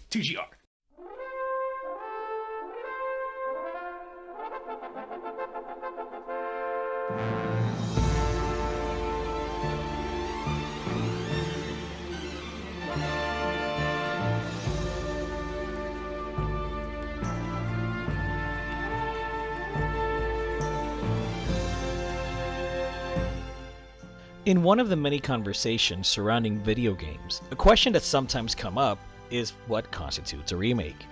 TGR. In one of the many conversations surrounding video games, a question that sometimes come up is what constitutes a remake.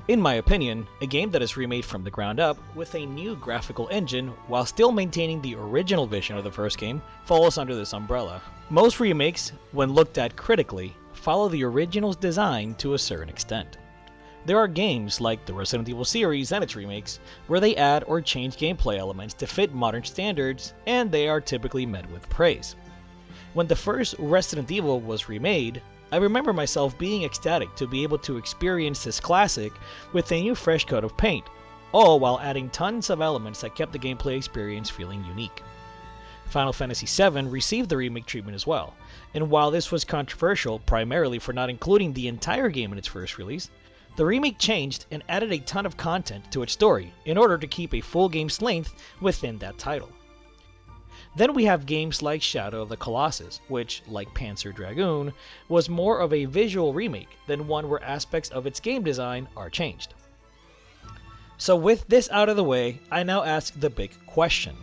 In my opinion, a game that is remade from the ground up with a new graphical engine while still maintaining the original vision of the first game falls under this umbrella. Most remakes, when looked at critically, follow the original's design to a certain extent. There are games like the Resident Evil series and its remakes where they add or change gameplay elements to fit modern standards, and they are typically met with praise. When the first Resident Evil was remade, I remember myself being ecstatic to be able to experience this classic with a new fresh coat of paint, all while adding tons of elements that kept the gameplay experience feeling unique. Final Fantasy VII received the remake treatment as well, and while this was controversial primarily for not including the entire game in its first release, the remake changed and added a ton of content to its story in order to keep a full game's length within that title. Then we have games like Shadow of the Colossus, which, like Panzer Dragoon, was more of a visual remake than one where aspects of its game design are changed. So with this out of the way, I now ask the big question.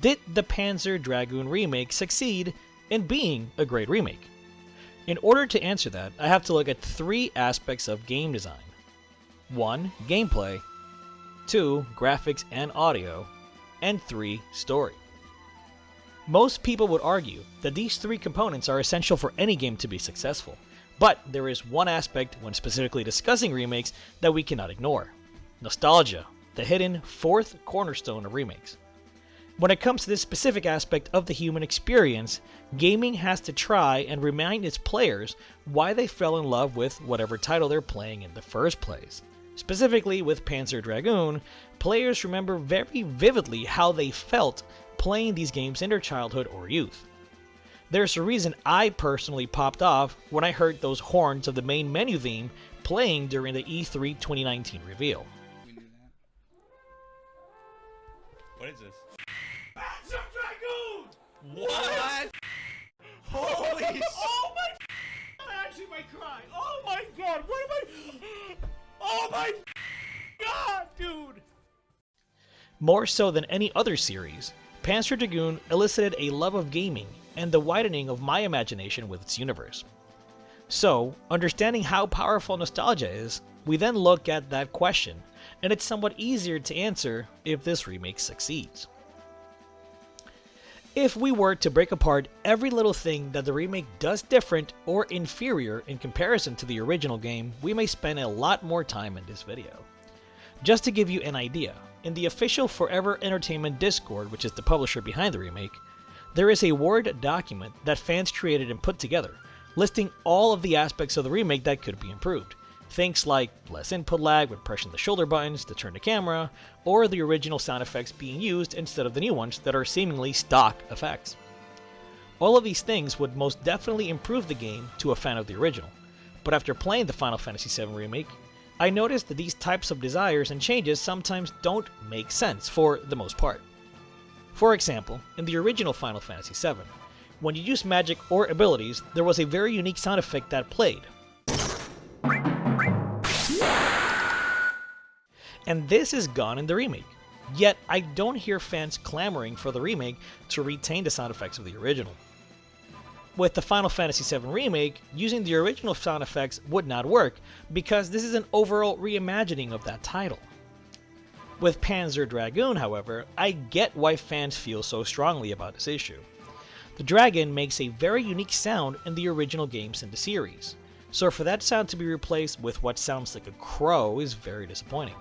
Did the Panzer Dragoon Remake succeed in being a great remake? In order to answer that, I have to look at three aspects of game design. 1. Gameplay. 2. Graphics and audio. And 3. Story. Most people would argue that these three components are essential for any game to be successful, but there is one aspect when specifically discussing remakes that we cannot ignore. Nostalgia, the hidden fourth cornerstone of remakes. When it comes to this specific aspect of the human experience, gaming has to try and remind its players why they fell in love with whatever title they're playing in the first place. Specifically with Panzer Dragoon, players remember very vividly how they felt playing these games in their childhood or youth. There's a reason I personally popped off when I heard those horns of the main menu theme playing during the E3 2019 reveal. What is this? Panzer Dragoon! What? Holy Oh my! I actually might cry. Oh my god! What am I? Oh my god, dude! More so than any other series, Panzer Dragoon elicited a love of gaming and the widening of my imagination with its universe. So, understanding how powerful nostalgia is, we then look at that question, and it's somewhat easier to answer if this remake succeeds. If we were to break apart every little thing that the remake does different or inferior in comparison to the original game, we may spend a lot more time in this video. Just to give you an idea, in the official Forever Entertainment Discord, which is the publisher behind the remake, there is a Word document that fans created and put together, listing all of the aspects of the remake that could be improved. Things like less input lag when pressing the shoulder buttons to turn the camera, or the original sound effects being used instead of the new ones that are seemingly stock effects. All of these things would most definitely improve the game to a fan of the original, but after playing the Final Fantasy VII Remake, I noticed that these types of desires and changes sometimes don't make sense for the most part. For example, in the original Final Fantasy VII, when you used magic or abilities, there was a very unique sound effect that played. And this is gone in the remake. Yet, I don't hear fans clamoring for the remake to retain the sound effects of the original. With the Final Fantasy VII Remake, using the original sound effects would not work because this is an overall reimagining of that title. With Panzer Dragoon, however, I get why fans feel so strongly about this issue. The dragon makes a very unique sound in the original games in the series, so for that sound to be replaced with what sounds like a crow is very disappointing.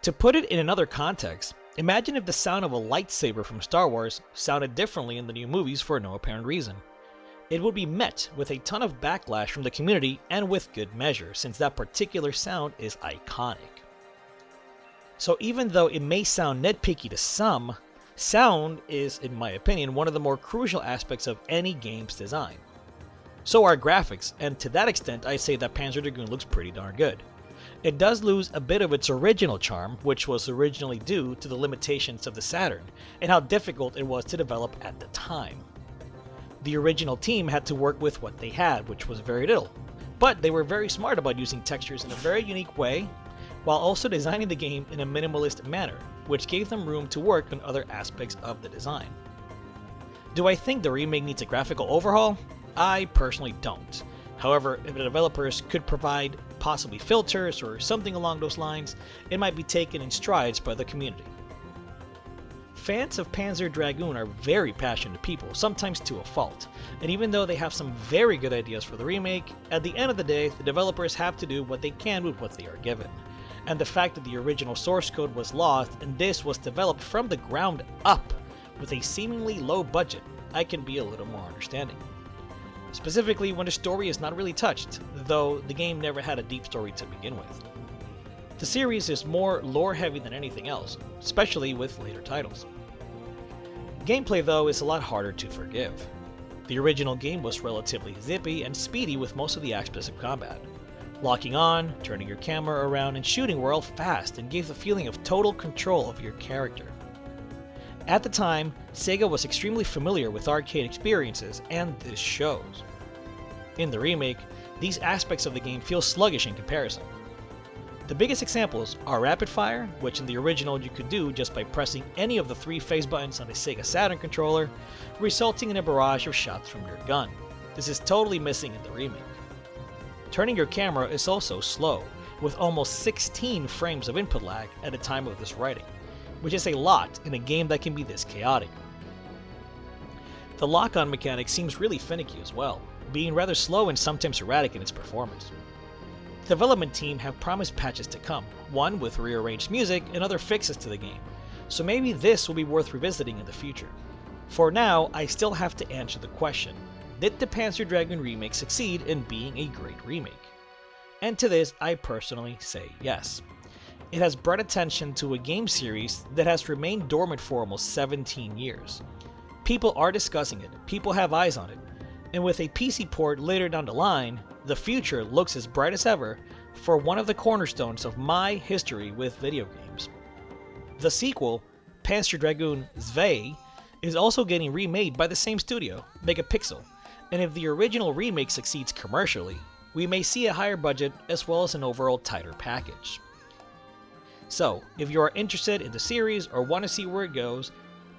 To put it in another context, imagine if the sound of a lightsaber from Star Wars sounded differently in the new movies for no apparent reason. It would be met with a ton of backlash from the community and with good measure, since that particular sound is iconic. So even though it may sound nitpicky to some, Sound is, in my opinion, one of the more crucial aspects of any game's design. So are graphics, and to that extent I say that Panzer Dragoon looks pretty darn good. It does lose a bit of its original charm, which was originally due to the limitations of the Saturn, and how difficult it was to develop at the time. The original team had to work with what they had, which was very little, but they were very smart about using textures in a very unique way, while also designing the game in a minimalist manner, which gave them room to work on other aspects of the design. Do I think the remake needs a graphical overhaul? I personally don't. However, if the developers could provide possibly filters or something along those lines, it might be taken in strides by the community. Fans of Panzer Dragoon are very passionate people, sometimes to a fault, and even though they have some very good ideas for the remake, at the end of the day, the developers have to do what they can with what they are given. And the fact that the original source code was lost and this was developed from the ground up with a seemingly low budget, I can be a little more understanding. Specifically when the story is not really touched, though the game never had a deep story to begin with. The series is more lore heavy than anything else, especially with later titles. Gameplay though is a lot harder to forgive. The original game was relatively zippy and speedy with most of the aspects of combat. Locking on, turning your camera around, and shooting were all fast and gave the feeling of total control of your character. At the time, Sega was extremely familiar with arcade experiences, and this shows. In the remake, these aspects of the game feel sluggish in comparison. The biggest examples are rapid fire, which in the original you could do just by pressing any of the 3 face buttons on the Sega Saturn controller, resulting in a barrage of shots from your gun. This is totally missing in the remake. Turning your camera is also slow, with almost 16 frames of input lag at the time of this writing, which is a lot in a game that can be this chaotic. The lock-on mechanic seems really finicky as well, being rather slow and sometimes erratic in its performance. The development team have promised patches to come, one with rearranged music and other fixes to the game, so maybe this will be worth revisiting in the future. For now, I still have to answer the question, did the Panzer Dragoon Remake succeed in being a great remake? And to this, I personally say yes. It has brought attention to a game series that has remained dormant for almost 17 years. People are discussing it, people have eyes on it, and with a PC port later down the line, the future looks as bright as ever for one of the cornerstones of my history with video games. The sequel, Panzer Dragoon Zwei, is also getting remade by the same studio, Megapixel, and if the original remake succeeds commercially, we may see a higher budget as well as an overall tighter package. So, if you are interested in the series or want to see where it goes,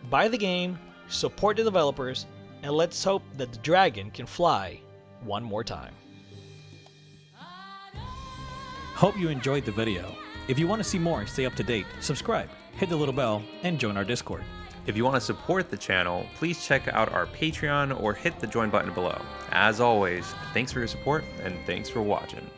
buy the game, support the developers, and let's hope that the dragon can fly one more time. Hope you enjoyed the video. If you want to see more and stay up to date, subscribe, hit the little bell, and join our Discord. If you want to support the channel, please check out our Patreon or hit the join button below. As always, thanks for your support and thanks for watching.